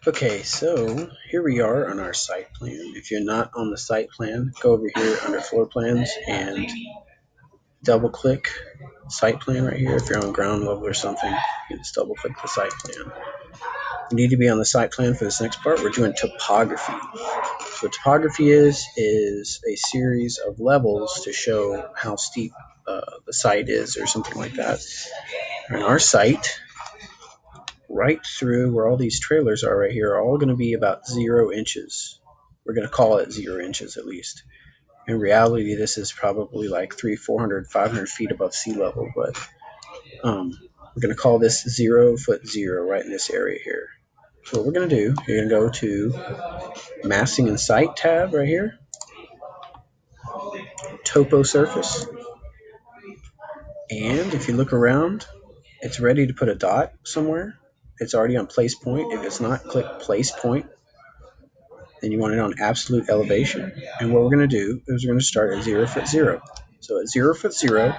Okay, so here we are on our site plan. If you're not on the site plan, go over here under floor plans and double click site plan right here. If you're on ground level or something, you can just double click the site plan. You need to be on the site plan for this next part. We're doing topography. So what topography is a series of levels to show how steep the site is or something like that. And our site, right through where all these trailers are right here, are all going to be about 0 inches. We're going to call it 0 inches at least. In reality, this is probably like 300, 400, 500 feet above sea level, but we're going to call this 0 foot 0 right in this area here. So what we're going to do, you're going to go to Massing and Site tab right here, Topo Surface, and if you look around, it's ready to put a dot somewhere. It's already on place point. If it's not, click place point. Then you want it on absolute elevation. And what we're going to do is we're going to start at 0 foot 0. So at 0 foot 0,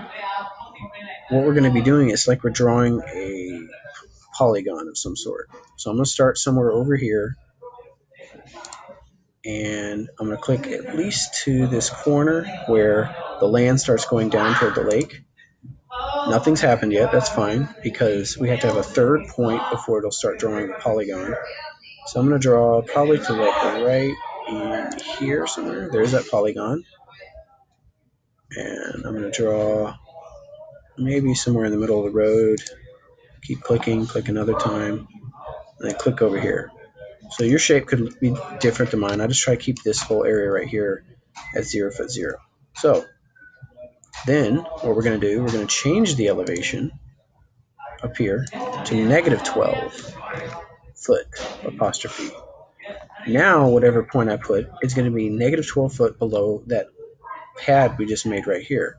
what we're going to be doing is like we're drawing a polygon of some sort. So I'm going to start somewhere over here, and I'm going to click at least to this corner where the land starts going down toward the lake. Nothing's happened yet. That's fine, because we have to have a third point before it'll start drawing the polygon. So I'm going to draw probably to like right in here somewhere. There's that polygon. And I'm going to draw maybe somewhere in the middle of the road. Keep clicking, click another time, and then click over here. So your shape could be different than mine. I just try to keep this whole area right here at 0 foot 0. So then what we're going to do, we're going to change the elevation up here to negative 12 foot apostrophe. Now whatever point I put is going to be negative 12 foot below that pad we just made right here.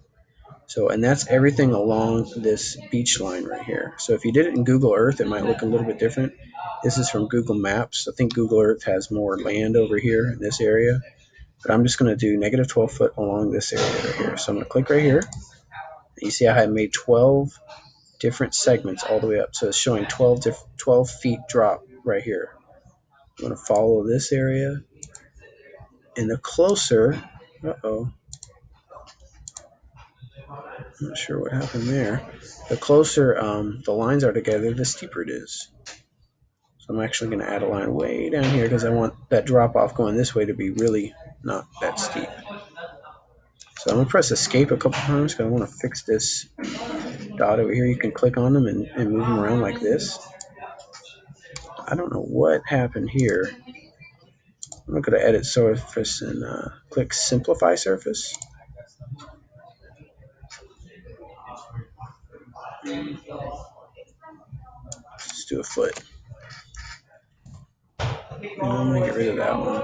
So, and that's everything along this beach line right here. So if you did it in Google Earth, it might look a little bit different. This is from Google Maps. I think Google Earth has more land over here in this area. But I'm just going to do negative 12 foot along this area right here. So I'm going to click right here. And you see I made 12 different segments all the way up. So it's showing 12 feet drop right here. I'm going to follow this area. And the closer, I'm not sure what happened there. The closer the lines are together, the steeper it is. So I'm actually going to add a line way down here because I want that drop off going this way to be really not that steep. So I'm going to press escape a couple times because I want to fix this dot over here. You can click on them and move them around like this. I don't know what happened here. I'm going to go to edit surface and click simplify surface. Let's do a foot. And I'm going to get rid of that one.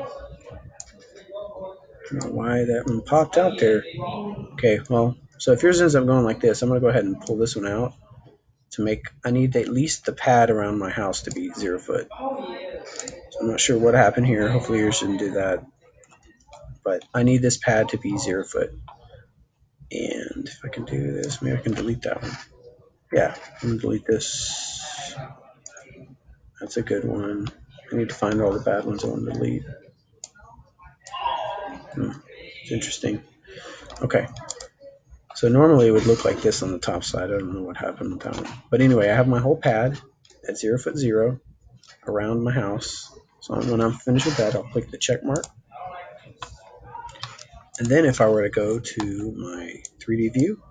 I don't know why that one popped out there. Okay, well, so if yours ends up going like this, I'm going to go ahead and pull this one out to make, I need at least the pad around my house to be 0 foot. So I'm not sure what happened here. Hopefully yours shouldn't do that. But I need this pad to be 0 foot. And if I can do this, maybe I can delete that one. Yeah, I'm going to delete this. That's a good one. I need to find all the bad ones I want to delete. It's interesting. Okay. So normally it would look like this on the top side. I don't know what happened with that one. But anyway, I have my whole pad at 0 foot 0 around my house. So when I'm finished with that, I'll click the check mark. And then if I were to go to my 3D view,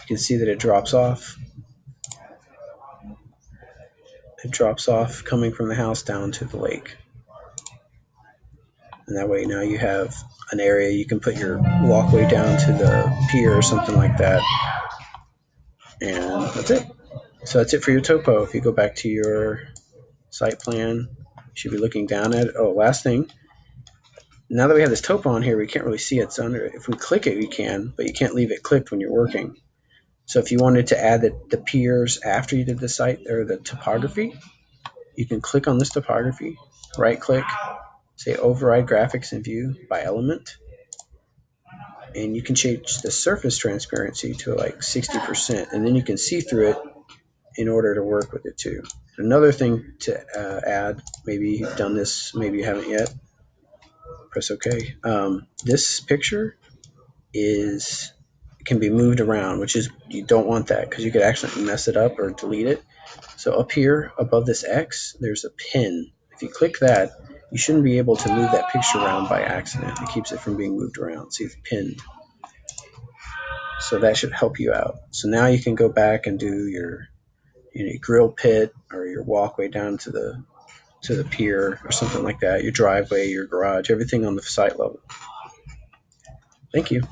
you can see that it drops off. It drops off coming from the house down to the lake. And that way now you have an area you can put your walkway down to the pier or something like that. And that's it. So that's it for your topo. If you go back to your site plan, you should be looking down at it. Oh, last thing. Now that we have this topo on here, we can't really see it's under it. If we click it, we can, but you can't leave it clicked when you're working. So if you wanted to add the piers after you did the site or the topography, you can click on this topography, right click, say override graphics and view by element, and you can change the surface transparency to like 60%, and then you can see through it in order to work with it too. Another thing to add, maybe you've done this, maybe you haven't yet, press OK. This picture can be moved around, which is, you don't want that because you could actually mess it up or delete it. So up here above this X, there's a pin. If you click that, you shouldn't be able to move that picture around by accident. It keeps it from being moved around. See, it's pinned. So that should help you out. So now you can go back and do your grill pit or your walkway down to the pier or something like that, your driveway, your garage, everything on the site level. Thank you.